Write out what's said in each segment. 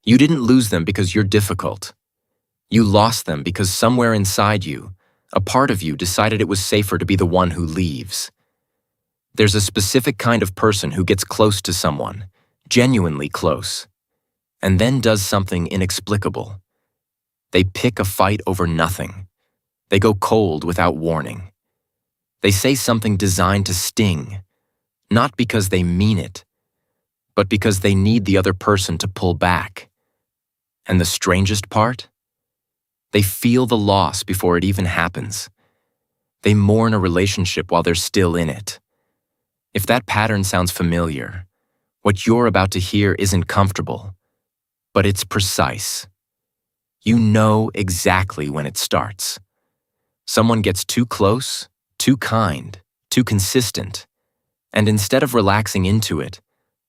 You didn't lose them because you're difficult. You lost them because somewhere inside you, a part of you decided it was safer to be the one who leaves. There's a specific kind of person who gets close to someone, genuinely close, and then does something inexplicable. They pick a fight over nothing. They go cold without warning. They say something designed to sting, not because they mean it, but because they need the other person to pull back. And the strangest part? They feel the loss before it even happens. They mourn a relationship while they're still in it. If that pattern sounds familiar, what you're about to hear isn't comfortable, but it's precise. You know exactly when it starts. Someone gets too close, too kind, too consistent, and instead of relaxing into it,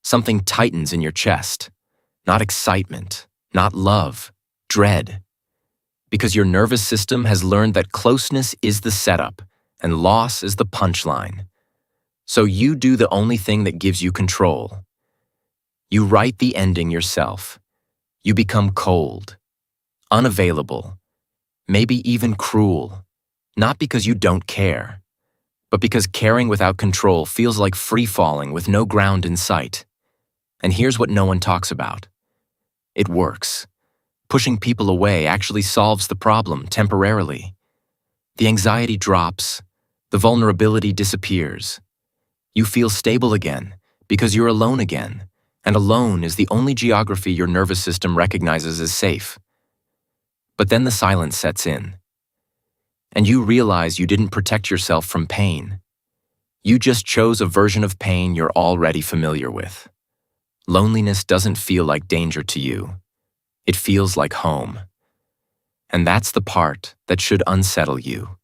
something tightens in your chest. Not excitement, not love, dread. Because your nervous system has learned that closeness is the setup and loss is the punchline. So you do the only thing that gives you control. You write the ending yourself. You become cold, unavailable, maybe even cruel, not because you don't care, but because caring without control feels like free-falling with no ground in sight. And here's what no one talks about. It works. Pushing people away actually solves the problem temporarily. The anxiety drops, the vulnerability disappears. You feel stable again because you're alone again, and alone is the only geography your nervous system recognizes as safe. But then the silence sets in, and you realize you didn't protect yourself from pain. You just chose a version of pain you're already familiar with. Loneliness doesn't feel like danger to you. It feels like home. And that's the part that should unsettle you.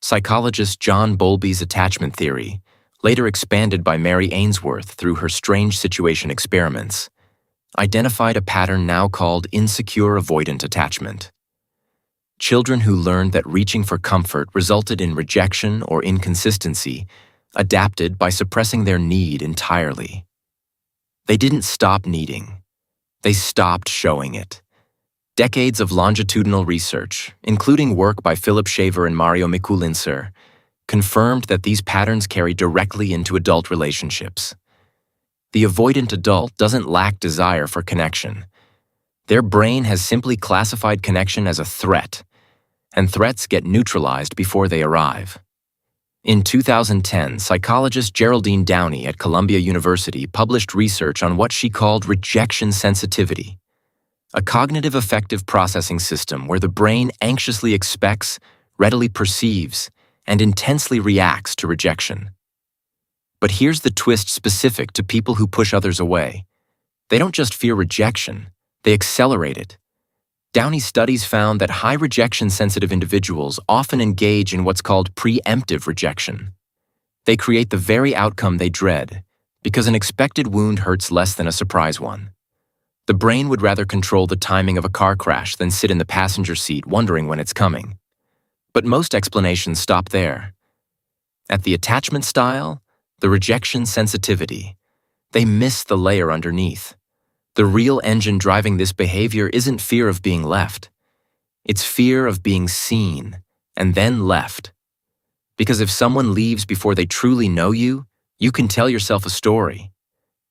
Psychologist John Bowlby's attachment theory, later expanded by Mary Ainsworth through her strange situation experiments, identified a pattern now called insecure avoidant attachment. Children who learned that reaching for comfort resulted in rejection or inconsistency adapted by suppressing their need entirely. They didn't stop needing. They stopped showing it. Decades of longitudinal research, including work by Philip Shaver and Mario Mikulincer, confirmed that these patterns carry directly into adult relationships. The avoidant adult doesn't lack desire for connection. Their brain has simply classified connection as a threat, and threats get neutralized before they arrive. In 2010, psychologist Geraldine Downey at Columbia University published research on what she called rejection sensitivity, a cognitive affective processing system where the brain anxiously expects, readily perceives, and intensely reacts to rejection. But here's the twist specific to people who push others away. They don't just fear rejection, they accelerate it. Downey's studies found that high rejection-sensitive individuals often engage in what's called preemptive rejection. They create the very outcome they dread, because an expected wound hurts less than a surprise one. The brain would rather control the timing of a car crash than sit in the passenger seat wondering when it's coming. But most explanations stop there. At the attachment style, the rejection sensitivity, they miss the layer underneath. The real engine driving this behavior isn't fear of being left. It's fear of being seen and then left. Because if someone leaves before they truly know you, you can tell yourself a story.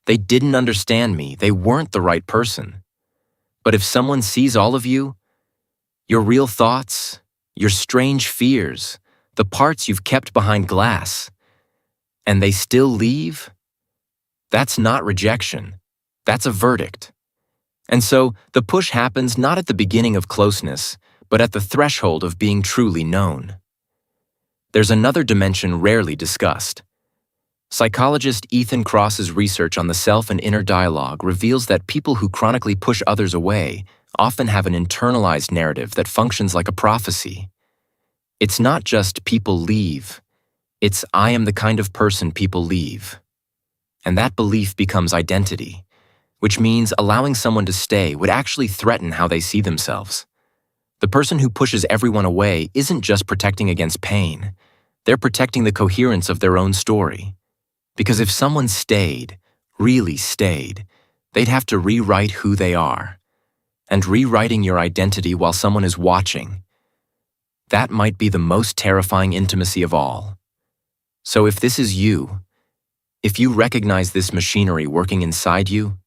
They didn't understand me, they weren't the right person. But if someone sees all of you, your real thoughts, your strange fears, the parts you've kept behind glass, and they still leave, that's not rejection. That's a verdict. And so, the push happens not at the beginning of closeness, but at the threshold of being truly known. There's another dimension rarely discussed. Psychologist Ethan Kross's research on the self and inner dialogue reveals that people who chronically push others away often have an internalized narrative that functions like a prophecy. It's not just people leave, it's I am the kind of person people leave. And that belief becomes identity, which means allowing someone to stay would actually threaten how they see themselves. The person who pushes everyone away isn't just protecting against pain, they're protecting the coherence of their own story. Because if someone stayed, really stayed, They'd have to rewrite who they are. And rewriting your identity while someone is watching, that might be the most terrifying intimacy of all. So if this is you, if you recognize this machinery working inside you,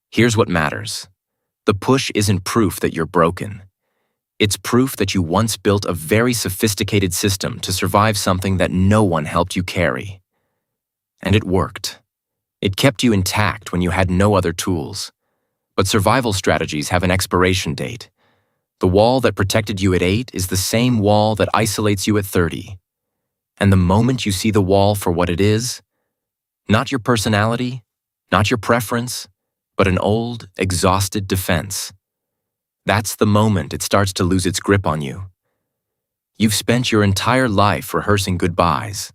here's what matters. The push isn't proof that you're broken. It's proof that you once built a very sophisticated system to survive something that no one helped you carry. And it worked. It kept you intact when you had no other tools. But survival strategies have an expiration date. The wall that protected you at 8 is the same wall that isolates you at 30. And the moment you see the wall for what it is, not your personality, not your preference, but an old, exhausted defense, that's the moment it starts to lose its grip on you. You've spent your entire life rehearsing goodbyes,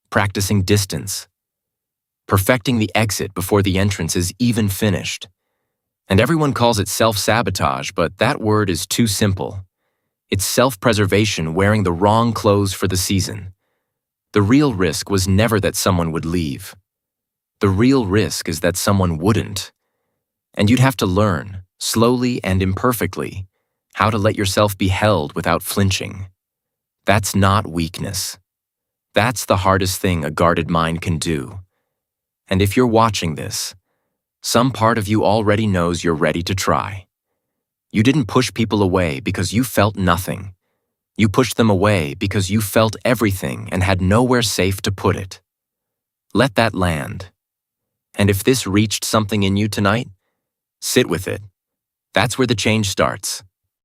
practicing distance, perfecting the exit before the entrance is even finished. And everyone calls it self-sabotage, but that word is too simple. It's self-preservation wearing the wrong clothes for the season. The real risk was never that someone would leave. The real risk is that someone wouldn't. And you'd have to learn, slowly and imperfectly, how to let yourself be held without flinching. That's not weakness. That's the hardest thing a guarded mind can do. And if you're watching this, some part of you already knows you're ready to try. You didn't push people away because you felt nothing. You pushed them away because you felt everything and had nowhere safe to put it. Let that land. And if this reached something in you tonight, sit with it. That's where the change starts.